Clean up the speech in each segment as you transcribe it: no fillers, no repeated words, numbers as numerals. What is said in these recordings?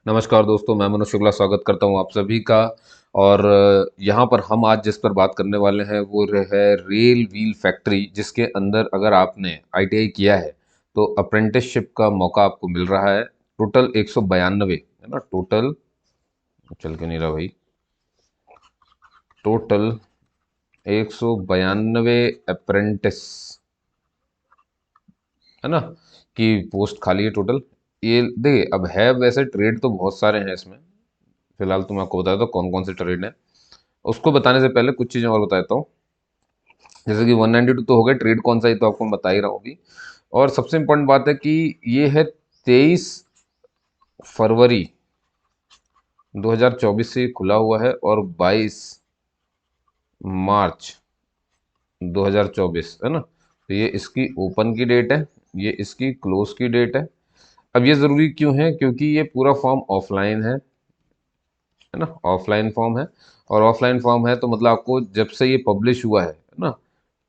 नमस्कार दोस्तों, मैं मनोज शुक्ला स्वागत करता हूं आप सभी का। और यहाँ पर हम आज जिस पर बात करने वाले हैं वो है रेल व्हील फैक्ट्री, जिसके अंदर अगर आपने आईटीआई किया है तो अप्रेंटिसशिप का मौका आपको मिल रहा है। टोटल 192 है ना, टोटल चल के नहीं रहा भाई, टोटल 192 अप्रेंटिस है ना कि पोस्ट खाली है टोटल। ये देखिए, अब है वैसे ट्रेड तो बहुत सारे हैं इसमें। फिलहाल तो मैं आपको बता देता हूँ कौन कौन से ट्रेड हैं। उसको बताने से पहले कुछ चीज़ें और बता देता हूँ। जैसे कि 192 तो हो गया, ट्रेड कौन सा, ये तो आपको मैं बता ही रहा हूँ अभी। और सबसे इम्पोर्टेंट बात है कि ये है 23 फरवरी 2024 से खुला हुआ है और 22 मार्च 2024 है ना। तो ये इसकी ओपन की डेट है, ये इसकी क्लोज की डेट है। अब ये ज़रूरी क्यों है? क्योंकि ये पूरा फॉर्म ऑफलाइन है ना, ऑफलाइन फॉर्म है। और ऑफलाइन फॉर्म है तो मतलब आपको जब से ये पब्लिश हुआ है ना,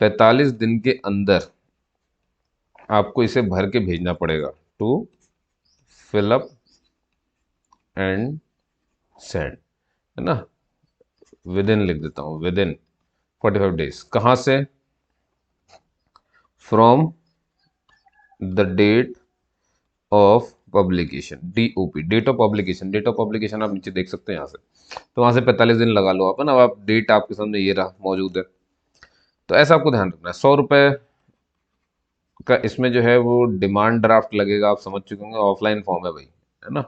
45 दिन के अंदर आपको इसे भर के भेजना पड़ेगा। To fill up and send, है ना। विद इन लिख देता हूँ, विद इन 45 डेज। कहाँ से? From the date of publication, DOP, date of publication. Date of publication आप नीचे देख सकते हैं यहाँ से। तो वहाँ से 45 दिन लगा लो आप, है ना। अब आप डेट आपके सामने ये रहा मौजूद है। तो ऐसा आपको ध्यान रखना है। 100 रुपये का इसमें जो है वो डिमांड ड्राफ्ट लगेगा। आप समझ चुके होंगे, ऑफलाइन फॉर्म है भाई, है ना।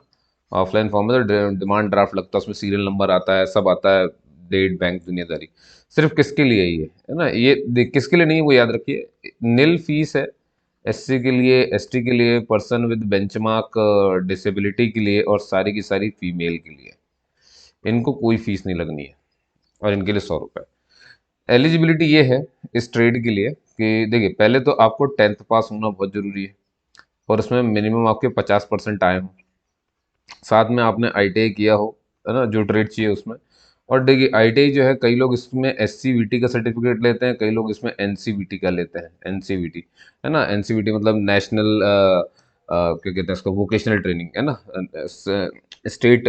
ऑफलाइन फॉर्म है तो डिमांड ड्राफ्ट लगता है, उसमें सीरियल नंबर आता है, सब आता है, डेट, बैंक, दुनियादारी। सिर्फ किसके लिए ये है ना, ये किसके लिए नहीं, वो याद रखिए। नील फीस है एससी के लिए, एसटी के लिए, पर्सन विद बेंचमार्क डिसेबिलिटी के लिए, और सारी की सारी फीमेल के लिए। इनको कोई फीस नहीं लगनी है, और इनके लिए 100 रुपये। एलिजिबिलिटी ये है इस ट्रेड के लिए कि देखिए, पहले तो आपको 10th पास होना बहुत जरूरी है, और उसमें मिनिमम आपके 50% आए हों। साथ में आपने आईटीआई किया हो, है ना, जो ट्रेड चाहिए उसमें। और देखिए, आईटीआई जो है, कई लोग इसमें एससीवीटी का सर्टिफिकेट लेते हैं, कई लोग इसमें एनसीवीटी का लेते हैं। एनसीवीटी है ना, एनसीवीटी मतलब नेशनल क्या कहते हैं उसको, वोकेशनल ट्रेनिंग, है ना। स्टेट,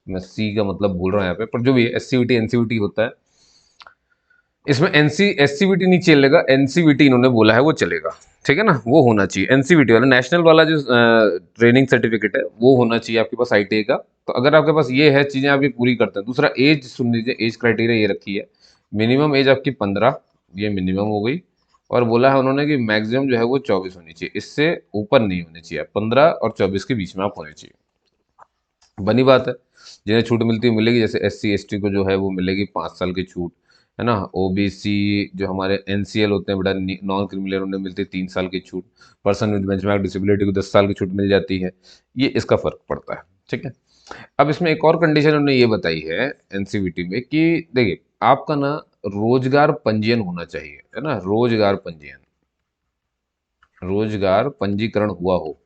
मैं सी का मतलब भूल रहा हूँ यहाँ पे, पर जो भी है, एससीवीटी एनसीवीटी होता है। इसमें एससीवीटी नहीं चलेगा, एनसीवीटी इन्होंने बोला है वो चलेगा। ठीक है ना, वो होना चाहिए। एनसीवीटी वाला नेशनल वाला जो ट्रेनिंग सर्टिफिकेट है वो होना चाहिए आपके पास आईटीआई का। तो अगर आपके पास ये है चीज़ें, आप ये पूरी करते हैं। दूसरा, एज सुन लीजिए, एज क्राइटेरिया ये रखी है। मिनिमम एज आपकी 15, ये मिनिमम हो गई। और बोला है उन्होंने कि मैक्सिमम जो है वो 24 होनी चाहिए, इससे ऊपर नहीं होनी चाहिए। 15 और 24 के बीच में आप होने चाहिए। बनी बात है। जिन्हें छूट मिलती है मिलेगी, जैसे एससी एसटी को जो है वो मिलेगी 5 साल की छूट, है ना। ओबीसी जो हमारे एनसीएल होते हैं बेटा, नॉन क्रिमिनल, उन्हें मिलती है 3 साल की छूट। पर्सन विद बेंचमार्क डिसेबिलिटी को 10 साल की छूट मिल जाती है। ये इसका फर्क पड़ता है, ठीक है। अब इसमें एक और कंडीशन उन्होंने ये बताई है एनसीवीटी में कि देखिए, आपका ना रोजगार पंजीयन होना चाहिए, है ना। रोजगार पंजीयन, रोजगार पंजीकरण हुआ हो,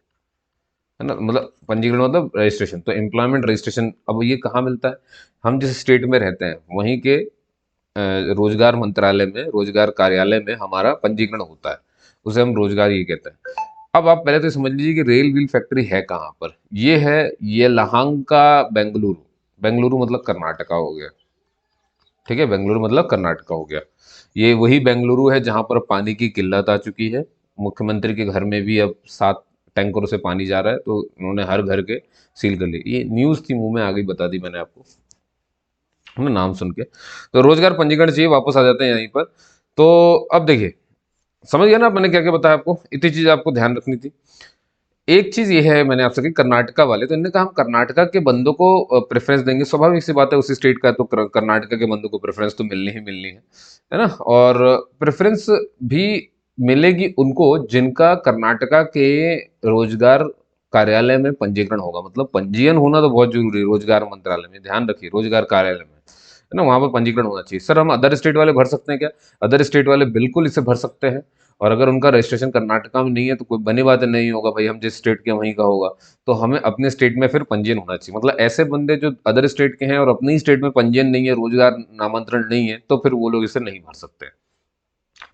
है ना। मतलब पंजीकरण मतलब रजिस्ट्रेशन, तो एम्प्लॉयमेंट रजिस्ट्रेशन। अब ये कहाँ मिलता है? हम जिस स्टेट में रहते हैं वहीं के रोजगार मंत्रालय में, रोजगार कार्यालय में हमारा पंजीकरण होता है। उसे हम रोजगार ये कहते हैं। अब आप पहले तो समझ लीजिए कि रेल व्हील फैक्ट्री है कहाँ पर। ये है येलहंका, बेंगलुरु। बेंगलुरु मतलब कर्नाटका हो गया, ठीक है। बेंगलुरु मतलब कर्नाटका हो गया। ये वही बेंगलुरु है जहां पर पानी की किल्लत आ चुकी है। मुख्यमंत्री के घर में भी अब 7 टैंकरों से पानी जा रहा है, तो उन्होंने हर घर के सील कर लिए। ये न्यूज़ थी, मुंह में आ गई, बता दी मैंने आपको, है ना, नाम सुन के। तो रोजगार पंजीकरण चाहिए। वापस आ जाते हैं यहीं पर। तो अब देखिए, समझ गया ना मैंने क्या क्या बताया आपको। इतनी चीज आपको ध्यान रखनी थी। एक चीज ये है, मैंने आपसे कही कर्नाटका वाले, तो इन्होंने कहा हम कर्नाटका के बंदों को प्रेफरेंस देंगे। स्वाभाविक सी बात है, उसी स्टेट का है, तो कर्नाटका के बंदों को प्रेफरेंस तो मिलनी ही मिलनी है ना। और प्रेफरेंस भी मिलेगी उनको जिनका कर्नाटका के रोजगार कार्यालय में पंजीकरण होगा। मतलब पंजीयन होना तो बहुत जरूरी है, रोजगार मंत्रालय में, ध्यान रखिए, रोजगार कार्यालय में, है ना, वहां पर पंजीकरण होना चाहिए। सर, हम अदर स्टेट वाले भर सकते हैं क्या? अदर स्टेट वाले बिल्कुल इसे भर सकते हैं। और अगर उनका रजिस्ट्रेशन कर्नाटका में नहीं है तो कोई बनी बात नहीं होगा भाई, हम जिस स्टेट के हैं वहीं का होगा। तो हमें अपने स्टेट में फिर पंजीयन होना चाहिए। मतलब ऐसे बंदे जो अदर स्टेट के हैं और अपनी स्टेट में पंजीयन नहीं है, रोजगार नामांतरण नहीं है, तो फिर वो लोग इसे नहीं भर सकते,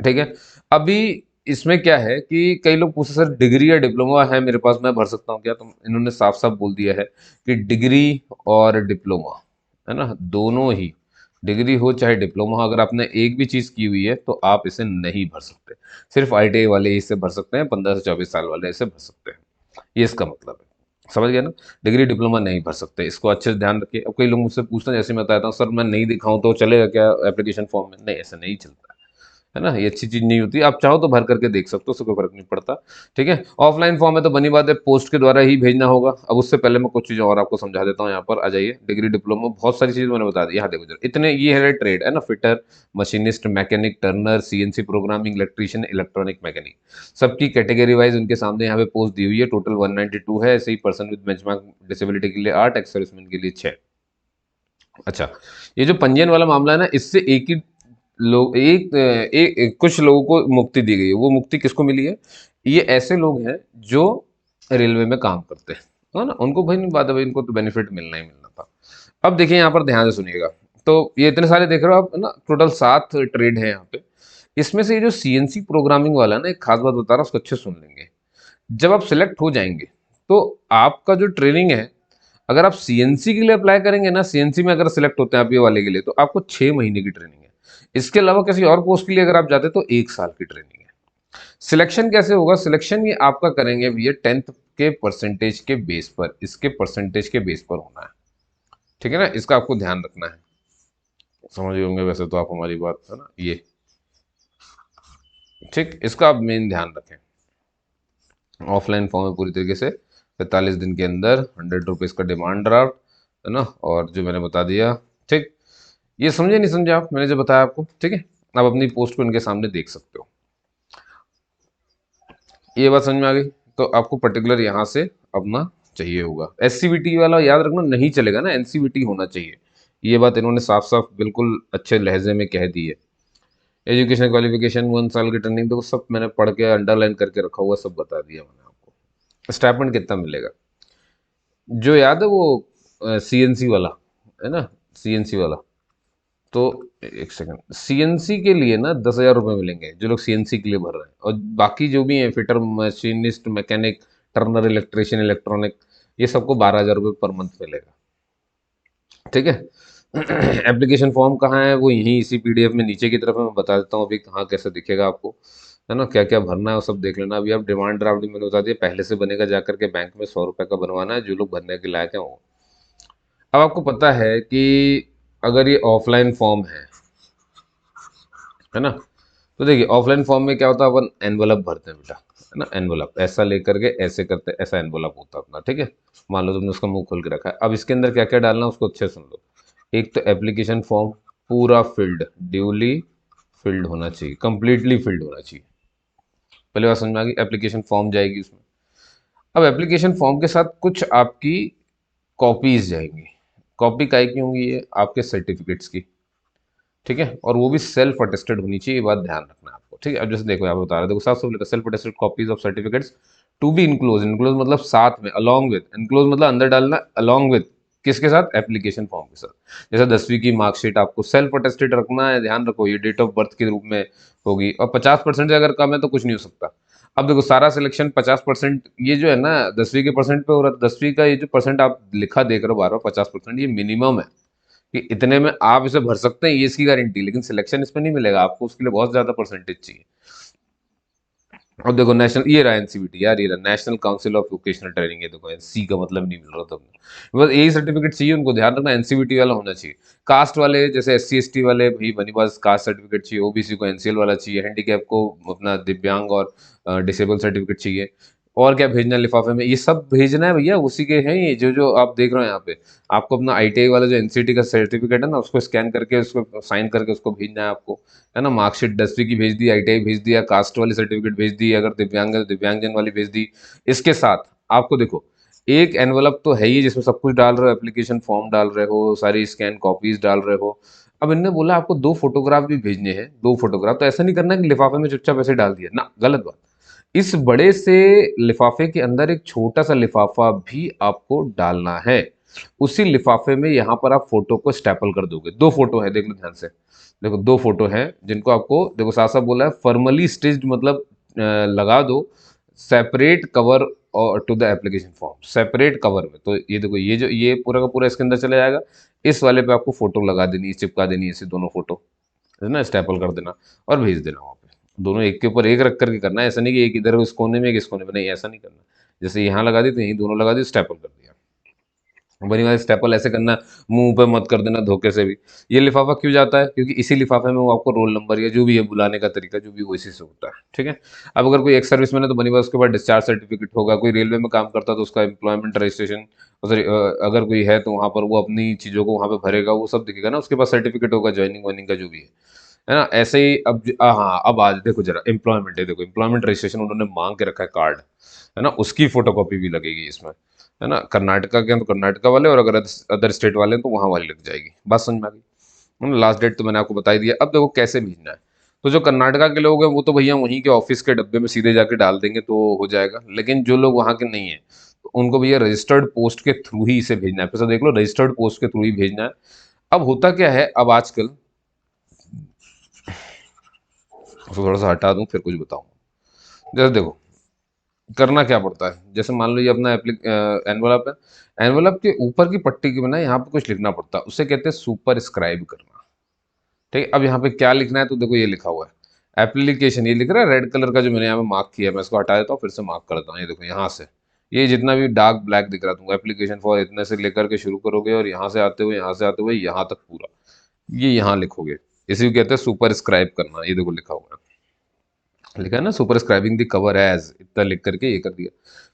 ठीक है। अभी इसमें क्या है कि कई लोग पूछते सर डिग्री या डिप्लोमा है मेरे पास, मैं भर सकता हूँ क्या? तो इन्होंने साफ साफ बोल दिया है कि डिग्री और डिप्लोमा, है ना, दोनों ही, डिग्री हो चाहे डिप्लोमा हो, अगर आपने एक भी चीज़ की हुई है तो आप इसे नहीं भर सकते। सिर्फ ITI वाले ही इसे भर सकते हैं, 15 से 24 साल वाले इसे भर सकते हैं। ये इसका मतलब है, समझ गया ना? डिग्री डिप्लोमा नहीं भर सकते, इसको अच्छे से ध्यान रखिए। अब कई लोग मुझसे पूछते हैं, जैसे मैं बताता हूँ सर मैं नहीं दिखाऊं तो चलेगा क्या एप्लीकेशन फॉर्म में? नहीं, ऐसा नहीं चलता है ना, ये अच्छी चीज नहीं होती। आप चाहो तो भर करके देख सकते हो, उससे कोई फर्क नहीं पड़ता। ठीक है, ऑफलाइन फॉर्म है तो बनी बात है पोस्ट के द्वारा ही भेजना होगा। अब उससे पहले मैं कुछ चीज़ें और आपको समझा देता हूँ। यहाँ पर आ जाइए, डिग्री डिप्लोमा बहुत सारी चीज़ मैंने बता दी। यहाँ देखो जरा, इतने ये है ट्रेड है ना, fitter, machinist, mechanic, Turner, CNC programming, electrician, electronic mechanic, सबकी कैटेगरी वाइज उनके सामने यहाँ पे पोस्ट दी हुई है। टोटल 192 है। ऐसे ही पर्सन विद बेंचमार्क डिसेबिलिटी के लिए 8, एक्स सर्विसमैन के लिए 6। अच्छा, ये जो पंजीयन वाला मामला है ना, इससे एक ही लोग कुछ लोगों को मुक्ति दी गई है। वो मुक्ति किसको मिली है? ये ऐसे लोग हैं जो रेलवे में काम करते हैं, है ना, उनको भाई नहीं बात है, भाई इनको तो बेनिफिट मिलना ही मिलना था। अब देखिए यहाँ पर ध्यान से सुनिएगा। तो ये इतने सारे देख रहे हो आप, है ना, टोटल 7 ट्रेड है यहाँ पे। इसमें से ये जो CNC प्रोग्रामिंग वाला है ना, एक खास बात बता रहा हूँ, उसको अच्छे सुन लेंगे। जब आप सिलेक्ट हो जाएंगे तो आपका जो ट्रेनिंग है, अगर आप CNC के लिए अप्लाई करेंगे ना, CNC में अगर सिलेक्ट होते हैं आप ये वाले के लिए, तो आपको 6 महीने की ट्रेनिंग है। इसके अलावा किसी और पोस्ट के लिए अगर आप जाते तो 1 साल की ट्रेनिंग है। सिलेक्शन कैसे होगा? सिलेक्शन ये आपका करेंगे भैया 10th के परसेंटेज के बेस पर, इसके परसेंटेज के बेस पर होना है। ठीक है ना, इसका आपको ध्यान रखना है। समझ गए होंगे वैसे तो आप हमारी बात, है ना, ये ठीक, इसका आप मेन ध्यान रखें। ऑफलाइन फॉर्म है पूरी तरीके से 45 दिन के अंदर, 100 रुपीज़ का डिमांड ड्राफ्ट, है ना, और जो मैंने बता दिया। ठीक, ये समझे नहीं समझे आप, मैंने जो बताया आपको? ठीक है, आप अपनी पोस्ट को इनके सामने देख सकते हो। ये बात समझ में आ गई? तो आपको पर्टिकुलर यहाँ से अपना चाहिए होगा। SCVT वाला याद रखना नहीं चलेगा ना, NCVT होना चाहिए। ये बात इन्होंने साफ साफ बिल्कुल अच्छे लहजे में कह दी है। एजुकेशन क्वालिफिकेशन, 1 साल की ट्रेनिंग, तो सब मैंने पढ़ के अंडरलाइन करके रखा हुआ, सब बता दिया मैंने आपको। स्टाइपेंड कितना मिलेगा जो याद है वो, CNC वाला, है ना, CNC वाला, तो एक सेकंड, CNC के लिए ना 10,000 रुपये मिलेंगे जो लोग CNC के लिए भर रहे हैं, और बाकी जो भी हैं fitter, machinist, mechanic, Turner, electrician, electronic, ये सबको 12,000 रुपये पर मंथ मिलेगा। ठीक है। एप्लीकेशन फॉर्म कहाँ है? वो यहीं इसी PDF में नीचे की तरफ है, मैं बता देता हूँ अभी कहाँ कैसे दिखेगा आपको, है ना, क्या क्या भरना है वो सब देख लेना। अभी आप डिमांड ड्राफ्ट भी मैंने बता दिया, पहले से बनेगा, जाकर के बैंक में 100 रुपये का बनवाना है, जो लोग भरने के लायक हैं वो। अब आपको पता है कि अगर ये ऑफलाइन फॉर्म है ना, तो देखिए ऑफलाइन फॉर्म में क्या होता है, अपन एनवलप भरते हैं बेटा, है ना, एनवलप ऐसा लेकर के ऐसे करते, ऐसा एनवलप होता है अपना। ठीक है, मान लो तुमने उसका मुंह खोल के रखा है, अब इसके अंदर क्या क्या डालना है उसको अच्छे से सुन लो। एक तो एप्लीकेशन फॉर्म पूरा फिल्ड, ड्यूली फिल्ड होना चाहिए, कंप्लीटली फिल्ड होना चाहिए। पहले बात समझ में आ गई, एप्लीकेशन फॉर्म जाएगी उसमें। अब एप्लीकेशन फॉर्म के साथ कुछ आपकी कॉपीज जाएंगी। कॉपी काय की होंगी? ये आपके सर्टिफिकेट्स की। ठीक है, और वो भी सेल्फ अटेस्टेड होनी चाहिए, ये बात ध्यान रखना है आपको। ठीक है, अब जैसे देखो यहाँ पे बता रहे हैं, देखो साफ साफ लिखा, self attested copies of certificates to be enclose, enclose मतलब साथ में, अलॉन्ग विद, इनक्लोज मतलब अंदर डालना, अलॉन्ग विद किसके साथ? एप्लीकेशन फॉर्म के साथ। जैसे 10वीं की मार्कशीट आपको सेल्फ अटेस्टेड रखना है, ध्यान रखो, ये डेट ऑफ बर्थ के रूप में होगी, और 50% से अगर कम है तो कुछ नहीं हो सकता। अब देखो सारा सिलेक्शन 50%, ये जो है ना 10वीं के परसेंट पे हो रहा है, 10वीं का ये जो परसेंट आप लिखा देख रहे हो 12-50%, ये मिनिमम है कि इतने में आप इसे भर सकते हैं, ये इसकी गारंटी, लेकिन सिलेक्शन इसमें नहीं मिलेगा आपको, उसके लिए बहुत ज्यादा परसेंटेज चाहिए। और देखो नेशनल, ये रहा NCVT यार, ये रहा national council of vocational training, है देखो NC का मतलब नहीं मिल रहा था बस यही सर्टिफिकेट चाहिए उनको, ध्यान रखना NCVT वाला होना चाहिए। कास्ट वाले जैसे SC ST वाले भाई बनी बस कास्ट सर्टिफिकेट चाहिए, OBC को NCL वाला चाहिए, हैंडीकैप को अपना दिव्यांग और डिसेबल सर्टिफिकेट चाहिए। और क्या भेजना है लिफाफे में? ये सब भेजना है भैया, उसी के हैं ये जो जो आप देख रहे हैं यहाँ पे। आपको अपना ITI वाला जो NCT का सर्टिफिकेट है ना, उसको स्कैन करके उसको साइन करके उसको भेजना है आपको, है ना। मार्कशीट 10वीं की भेज दी, ITI भेज दिया, कास्ट वाली सर्टिफिकेट भेज दी, अगर दिव्यांग है तो दिव्यांगजन वाली भेज दी। इसके साथ आपको देखो एक एनवलप तो है ही जिसमें सब कुछ डाल रहे हो, एप्लीकेशन फॉर्म डाल रहे हो, सारी स्कैन कॉपीज डाल रहे हो। अब इनने बोला आपको 2 फोटोग्राफ भी भेजने हैं, 2 फोटोग्राफ, तो ऐसा नहीं करना कि लिफाफे में चुपचाप ऐसे डाल दिया ना, गलत बात। इस बड़े से लिफाफे के अंदर एक छोटा सा लिफाफा भी आपको डालना है। उसी लिफाफे में यहाँ पर आप फोटो को स्टेपल कर दोगे। 2 फोटो है, देख लो ध्यान से, देखो 2 फोटो हैं जिनको आपको, देखो साफ साफ बोला है फॉर्मली स्टिच्ड, मतलब लगा दो सेपरेट कवर और to the application form, separate cover में। तो ये देखो, ये जो ये पूरा का पूरा इसके अंदर चला जाएगा। इस वाले पे आपको फोटो लगा देनी है, चिपका देनी है, ऐसे दोनों फोटो है ना, स्टेपल कर देना और भेज देना वहाँ पे। दोनों एक के ऊपर एक रख करके करना है, ऐसा नहीं कि एक इधर इस कोने में एक इस कोने में, नहीं ऐसा नहीं करना। जैसे यहाँ लगा दी तो यहीं दोनों लगा दी, स्टेपल कर दिया। बनी वाली स्टेपल ऐसे करना, मुंह पे मत कर देना धोखे से भी। ये लिफाफा क्यों जाता है, क्योंकि इसी लिफाफे में वो आपको रोल नंबर या जो भी है बुलाने का तरीका जो भी वो इसी से होता है, ठीक है। अब अगर कोई एक्स सर्विसमैन है तो बनी बात उसके पास डिस्चार्ज सर्टिफिकेट होगा, कोई रेलवे में काम करता है तो उसका एम्प्लॉयमेंट रजिस्ट्रेशन, सॉरी अगर कोई है तो वहाँ पर वो अपनी चीज़ों को वहाँ पे भरेगा, वो सब दिखेगा ना, उसके पास सर्टिफिकेट होगा ज्वाइनिंग वाइनिंग का जो भी है ना। ऐसे ही अब हाँ, अब आज देखो जरा एम्प्लॉयमेंट है, देखो एम्प्लॉयमेंट रजिस्ट्रेशन उन्होंने मांग के रखा है कार्ड, है ना, उसकी फोटोकॉपी भी लगेगी इसमें, है ना। कर्नाटका के हैं तो कर्नाटका वाले, और अगर अदर स्टेट वाले हैं तो वहाँ वाली लग जाएगी। बात समझ में आ गई। लास्ट डेट तो मैंने आपको बता ही दिया। अब देखो कैसे भेजना है। तो जो कर्नाटका के लोग हैं वो तो भैया वहीं के ऑफिस के डब्बे में सीधे जाके डाल देंगे तो हो जाएगा, लेकिन जो लोग वहाँ के नहीं है तो उनको भैया रजिस्टर्ड पोस्ट के थ्रू ही इसे भेजना है। फिर से देख लो, रजिस्टर्ड पोस्ट के थ्रू ही भेजना है। अब होता क्या है, अब आजकल उसको थोड़ा सा हटा दूं फिर कुछ बताऊं। जैसे देखो करना क्या पड़ता है, जैसे मान लो ये अपना एनवलप है, एनवलप के ऊपर की पट्टी के बिना यहाँ पे कुछ लिखना पड़ता है, उसे कहते हैं सुपर स्क्राइब करना। ठीक है, अब यहाँ पे क्या लिखना है, तो देखो ये लिखा हुआ है एप्लीकेशन, ये लिख रहा है रेड कलर का जो मैंने यहाँ पे मार्क किया है, मैं इसको हटा देता हूँ फिर से मार्क करता हूँ। ये देखो यहाँ से ये जितना भी डार्क ब्लैक दिख रहा है तुमको, एप्लीकेशन फॉर इतने से लेकर के शुरू करोगे और यहाँ से आते हुए यहाँ से आते हुए यहाँ तक पूरा ये यहाँ लिखोगे, इसी को कहते हैं सुपर स्क्राइब करना। ये देखो लिखा हुआ है, लिखा है ना superscribing the cover as, इतना लिख करके ये कर दिया।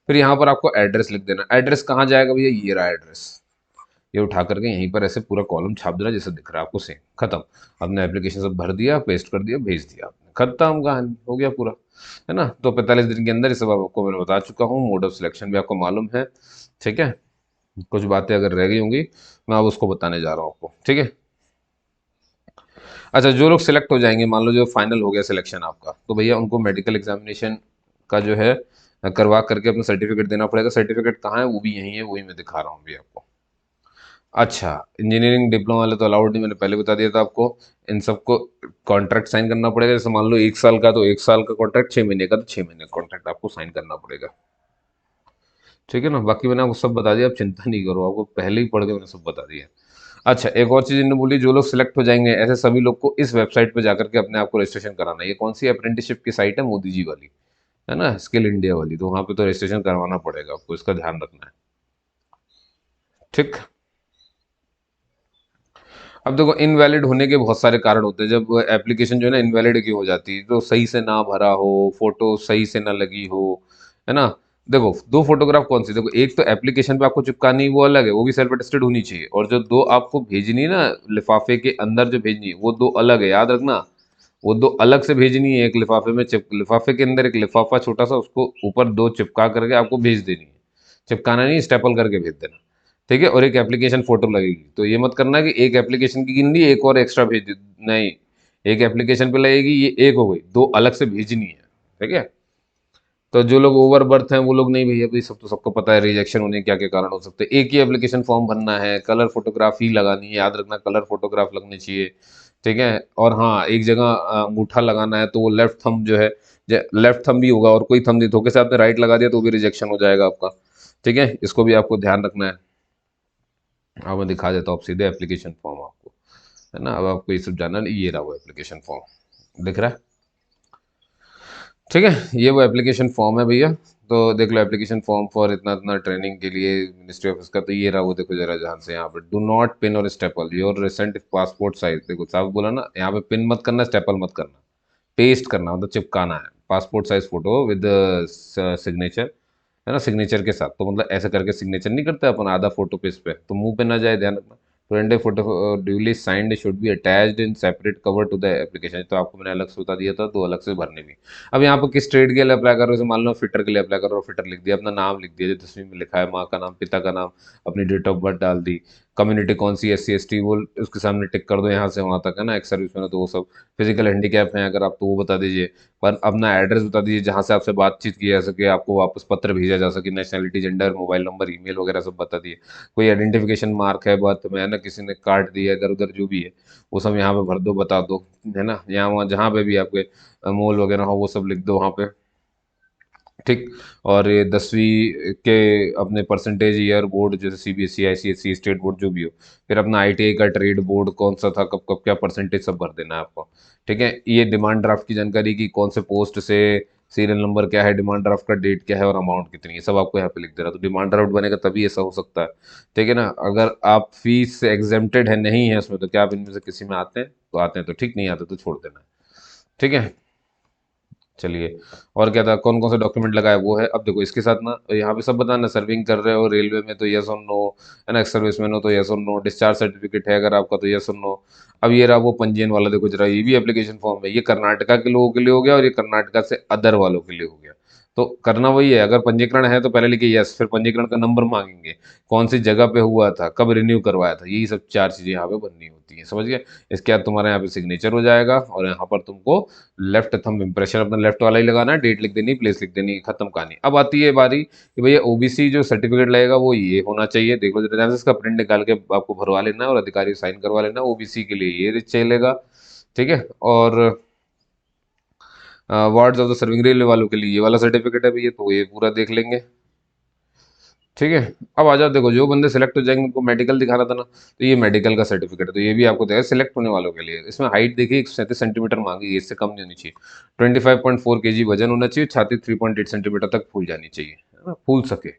फिर यहाँ पर आपको एड्रेस लिख देना। एड्रेस कहाँ जाएगा भैया, ये रहा एड्रेस, ये उठा करके यहीं पर ऐसे पूरा कॉलम छाप देना जैसे दिख रहा है आपको, सेम खत्म। आपने एप्लीकेशन सब भर दिया, पेस्ट कर दिया, भेज दिया आपने, खत्म, कहानी हो गया पूरा, है ना। तो 45 दिन के अंदर ये सब आपको मैंने बता चुका हूँ, मोड ऑफ सिलेक्शन भी आपको मालूम है, ठीक है। कुछ बातें अगर रह गई होंगी मैं अब उसको बताने जा रहा हूँ आपको, ठीक है। अच्छा, जो लोग सिलेक्ट हो जाएंगे, मान लो जो फाइनल हो गया सिलेक्शन आपका, तो भैया उनको मेडिकल एग्जामिनेशन का जो है करवा करके अपना सर्टिफिकेट देना पड़ेगा। सर्टिफिकेट कहाँ है, वो भी यही है, वही मैं दिखा रहा हूँ अभी आपको। अच्छा, इंजीनियरिंग डिप्लोमा वाले तो अलाउड नहीं, मैंने पहले बता दिया था आपको। इन सबको कॉन्ट्रैक्ट साइन करना पड़ेगा। जैसे मान लो 1 साल का तो 1 साल का कॉन्ट्रैक्ट, 6 महीने का तो 6 महीने का कॉन्ट्रैक्ट आपको साइन करना पड़ेगा, ठीक है ना। बाकी मैंने आपको सब बता दिया, आप चिंता नहीं करो, आपको पहले ही पढ़ के मैंने सब बता दिया। अच्छा, एक और चीज़ इन्होंने बोली, जो लोग सिलेक्ट हो जाएंगे ऐसे सभी लोग को इस वेबसाइट पे जाकर के अपने आप को रजिस्ट्रेशन कराना है। ये कौन सी अप्रेंटिसशिप की साइट है, मोदी जी वाली, है ना, स्किल इंडिया वाली। तो वहाँ पे तो रजिस्ट्रेशन करवाना पड़ेगा आपको, इसका ध्यान रखना है, ठीक। अब देखो इनवैलिड होने के बहुत सारे कारण होते हैं। जब एप्लीकेशन जो है ना इनवैलिड क्यों हो जाती है, तो सही से ना भरा हो, फोटो सही से ना लगी हो, है ना। देखो दो फोटोग्राफ कौन सी, देखो एक तो एप्लीकेशन पे आपको चिपकानी है वो अलग है, वो भी सेल्फ अटेस्टेड होनी चाहिए, और जो दो आपको भेजनी है ना लिफाफे के अंदर जो भेजनी है वो दो अलग है, याद रखना। वो दो अलग से भेजनी है, एक लिफाफे में लिफाफे के अंदर एक लिफाफा छोटा सा, उसको ऊपर दो चिपका करके आपको भेज देनी है। चिपकाना नहीं, स्टेपल करके भेज देना, ठीक है। और एक एप्लीकेशन फोटो लगेगी, तो ये मत करना कि एक एप्लीकेशन की गिन ली एक और एक्स्ट्रा भेज दी, नहीं। एक एप्लीकेशन पे लगेगी, ये एक हो गई, दो अलग से भेजनी है, ठीक है। तो जो लोग ओवर बर्थ हैं वो लोग नहीं भैया, भाई सब तो सबको पता है रिजेक्शन होने के क्या क्या कारण हो सकते हैं। एक ही एप्लीकेशन फॉर्म भरना है, कलर फोटोग्राफी लगानी है, याद रखना कलर फोटोग्राफ लगनी चाहिए, ठीक है। और हाँ, एक जगह अंगूठा लगाना है तो वो लेफ्ट थंब जो है, लेफ्ट थंब भी होगा, और कोई थंब नहीं, धोखे से आपने राइट लगा दिया तो भी रिजेक्शन हो जाएगा आपका, ठीक है। इसको भी आपको ध्यान रखना है। अब मैं दिखा देता हूँ, अब सीधे एप्लीकेशन फॉर्म आपको, है ना। अब आपको ये सब जानना नहीं, ये रहा वो एप्लीकेशन फॉर्म, दिख रहा है, ठीक है। ये वो एप्लीकेशन फॉर्म है भैया। तो देख लो एप्लीकेशन फॉर्म फॉर इतना इतना ट्रेनिंग के लिए मिनिस्ट्री ऑफ इसका, तो ये रहा वो, देखो जरा ध्यान से, यहाँ पे do not pin or staple your recent passport size, देखो साहब बोला ना, यहाँ पे पिन मत करना, स्टेपल मत करना, पेस्ट करना मतलब चिपकाना है passport size photo with signature, है ना, सिग्नेचर के साथ। तो मतलब ऐसे करके सिग्नेचर नहीं करते अपन आधा फोटो पे, इस पे तो मुंह पे ना जाए, ध्यान रखना। Printed photo duly signed should be attached in separate cover to the application, तो आपको मैंने अलग से बता दिया था, तो अलग से भरने भी। अब यहाँ पर किस ट्रेड के लिए अप्लाई करो, जैसे मान लो फिटर के लिए अप्लाई करो, फिटर लिख दिया, अपना नाम लिख दिया जो 10वीं में लिखा है, माँ का नाम, पिता का नाम, अपनी डेट ऑफ बर्थ डाल दी, कम्युनिटी कौन सी, SC ST, वो उसके सामने टिक कर दो यहाँ से वहाँ तक, है ना। एक्स सर्विस में तो वो सब, फिजिकल हैंडीकैप है अगर आप तो वो बता दीजिए, पर अपना एड्रेस बता दीजिए जहाँ से आपसे बातचीत की जा सके, आपको वापस पत्र भेजा जा सके, nationality, gender, mobile number, email वगैरह सब बता दिए। कोई आइडेंटिफिकेशन मार्क है बर्थ में, है ना, किसी ने काट दिया इधर उधर जो भी है, वो सब यहाँ पे भर दो, बता दो, है ना। यहाँ वहाँ जहाँ पे भी आपके मोल वगैरह हो वो सब लिख दो वहाँ पे, ठीक। और ये 10वीं के अपने परसेंटेज ईयर बोर्ड जैसे सीबीएसई आईसीएसई स्टेट बोर्ड जो भी हो, फिर अपना आईटीआई का ट्रेड बोर्ड कौन सा था, कब कब क्या परसेंटेज, सब भर देना है आपको। ठीक है, ये डिमांड ड्राफ्ट की जानकारी की कौन से पोस्ट से, सीरियल नंबर क्या है, डिमांड ड्राफ्ट का डेट क्या है और अमाउंट कितनी है, सब आपको यहाँ पे लिख देना। तो डिमांड ड्राफ्ट बनेगा तभी ऐसा हो सकता है। ठीक है ना। अगर आप फीस से एग्जेम्प्टेड है, नहीं है उसमें, तो क्या आप इनमें से किसी में आते हैं तो आते हैं, तो ठीक, नहीं आते तो छोड़ देना है। ठीक है। चलिए, और क्या था, कौन कौन सा डॉक्यूमेंट लगाया वो है। अब देखो इसके साथ ना यहाँ पे सब बताना, सर्विंग कर रहे हो रेलवे में तो यस और नो, है ना, एक्स सर्विसमैन हो तो यस और नो, डिस्चार्ज सर्टिफिकेट है अगर आपका तो यस और नो। अब ये रहा वो पंजीयन वाला, देखो जरा, ये भी एप्लीकेशन फॉर्म है, ये कर्नाटका के लोगों के लिए हो गया और ये कर्नाटका से अदर वालों के लिए हो गया। तो करना वही है, अगर पंजीकरण है तो पहले लिखिए यस, फिर पंजीकरण का नंबर मांगेंगे, कौन सी जगह पे हुआ था, कब रिन्यू करवाया था, यही सब चार चीजें यहाँ पे बननी होती हैं, समझ गए। इसके बाद तुम्हारे यहाँ पे सिग्नेचर हो जाएगा और यहाँ पर तुमको लेफ्ट थंब इम्प्रेशन अपना लेफ्ट वाला ही लगाना है, डेट लिख देनी, प्लेस लिख देनी, खत्म कहानी। अब आती है बारी कि भैया ओबीसी जो सर्टिफिकेट लगेगा वो ये होना चाहिए, देख लो जरा ध्यान से, इसका प्रिंट निकाल के आपको भरवा लेना है और अधिकारी साइन करवा लेना। ओबीसी के लिए ये चलेगा। ठीक है। और wards of the serving railway वालों के लिए ये वाला सर्टिफिकेट है भैया, तो ये पूरा देख लेंगे। ठीक है। अब आ जाओ, देखो जो बंदे सेलेक्ट हो जाएंगे उनको मेडिकल दिखाना था ना, तो ये मेडिकल का सर्टिफिकेट है, तो ये भी आपको देगा सिलेक्ट होने वालों के लिए। इसमें हाइट देखिए 137 सेंटीमीटर मांगी है, इससे कम नहीं होनी चाहिए। 25.4 kg वजन होना चाहिए, छाती 3.8 सेंटीमीटर तक फूल जानी चाहिए, है ना, फूल सके,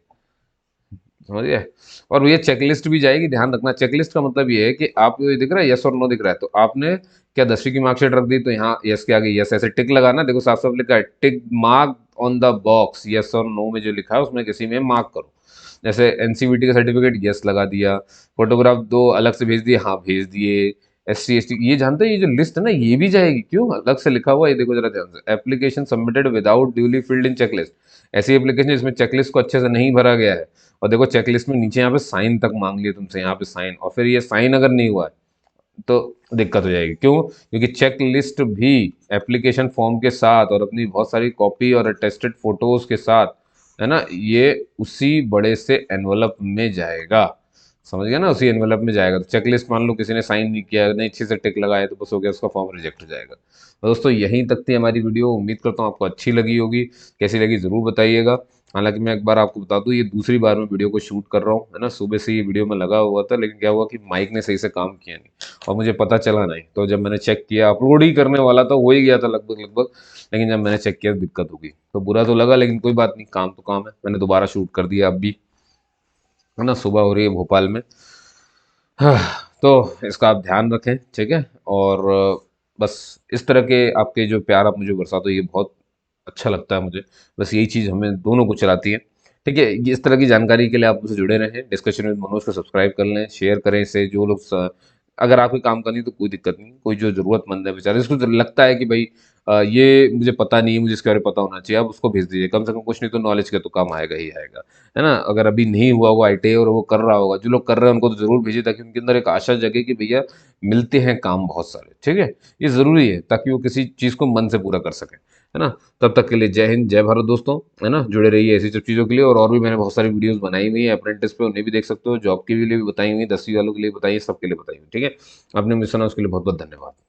समझिए। और ये चेकलिस्ट भी जाएगी, ध्यान रखना। चेकलिस्ट का मतलब ये है कि आप, ये दिख रहा है यस और नो दिख रहा है, तो आपने क्या 10वीं की मार्कशीट रख दी तो यहाँ यस के आगे यस ऐसे टिक लगाना, देखो साफ साफ लिखा है, tick mark on the box, yes और नो में जो लिखा है उसमें किसी में मार्क करो। जैसे एनसीवीटी का सर्टिफिकेट यस लगा दिया, फोटोग्राफ दो अलग से भेज दिए, हाँ भेज दिए। एससी एसटी ये जानते हैं, ये जो लिस्ट है ना ये भी जाएगी, क्यों, अलग से लिखा हुआ है, ये देखो जरा ध्यान से, application submitted without duly filled in checklist. ऐसी एप्लीकेशन जिसमें चेकलिस्ट को अच्छे से नहीं भरा गया है, और देखो चेकलिस्ट में नीचे यहाँ पे साइन तक मांग लिया तुमसे, यहाँ पे साइन, और फिर ये साइन अगर नहीं हुआ है तो दिक्कत हो जाएगी। क्यों, क्योंकि चेक लिस्ट भी एप्लीकेशन फॉर्म के साथ और अपनी बहुत सारी कॉपी और अटेस्टेड फोटोज के साथ, है ना, ये उसी बड़े से एनवलप में जाएगा, समझ गया ना, उसी एनवलप में जाएगा। तो चेकलिस्ट मान लो किसी ने साइन नहीं किया, नहीं अच्छे से टिक लगाया, तो बस हो गया, उसका फॉर्म रिजेक्ट हो जाएगा। तो दोस्तों यहीं तक थी हमारी वीडियो, उम्मीद करता हूँ आपको अच्छी लगी होगी, कैसी लगी ज़रूर बताइएगा। हालांकि मैं एक बार आपको बता दूं, ये दूसरी बार मैं वीडियो को शूट कर रहा हूँ, है ना, सुबह से ये वीडियो में लगा हुआ था, लेकिन क्या हुआ कि माइक ने सही से काम किया नहीं और मुझे पता चला नहीं, तो जब मैंने चेक किया, अपलोड ही करने वाला था, हो ही गया था लगभग लगभग, लेकिन जब मैंने चेक किया तो दिक्कत हो गई, तो बुरा तो लगा, लेकिन कोई बात नहीं, काम तो काम है, मैंने दोबारा शूट कर दिया अब भी, है ना, सुबह हो रही है भोपाल में। हाँ, तो इसका आप ध्यान रखें, ठीक है। और बस इस तरह के आपके जो प्यार आप मुझे बरसाते हो, ये बहुत अच्छा लगता है मुझे। बस यही चीज़ हमें दोनों को चलाती है। ठीक है, इस तरह की जानकारी के लिए आप मुझसे जुड़े रहें, डिस्कशन विद मनोज को सब्सक्राइब कर लें, शेयर करें इसे, जो लोग अगर आपके काम का नहीं तो कोई दिक्कत नहीं, कोई जो ज़रूरतमंद है बेचारे, जिसको लगता है कि भाई ये मुझे पता नहीं है, मुझे इसके बारे में पता होना चाहिए, आप उसको भेज दीजिए, कम से कम कुछ नहीं तो नॉलेज का तो काम आएगा ही आएगा, है ना। अगर अभी नहीं हुआ होगा आईटीआई और वो कर रहा होगा, जो लोग कर रहे हैं उनको तो जरूर भेजिए, ताकि उनके अंदर एक आशा जगे कि भैया मिलते हैं काम बहुत सारे। ठीक है, ये जरूरी है ताकि वो किसी चीज को मन से पूरा कर सके, है ना। तब तक के लिए जय हिंद जय भारत दोस्तों, है ना, जुड़े रहिए ऐसी सब चीज़ों के लिए। और भी मैंने बहुत सारी वीडियोस बनाई हुई है अप्रेंटिस पे, उन्हें भी देख सकते हो, जॉब के लिए भी बताई हुई, 10वीं वालों के लिए बताई है, सबके लिए बताई हुई। ठीक है, आपने मुझे सुना उसके लिए बहुत बहुत धन्यवाद।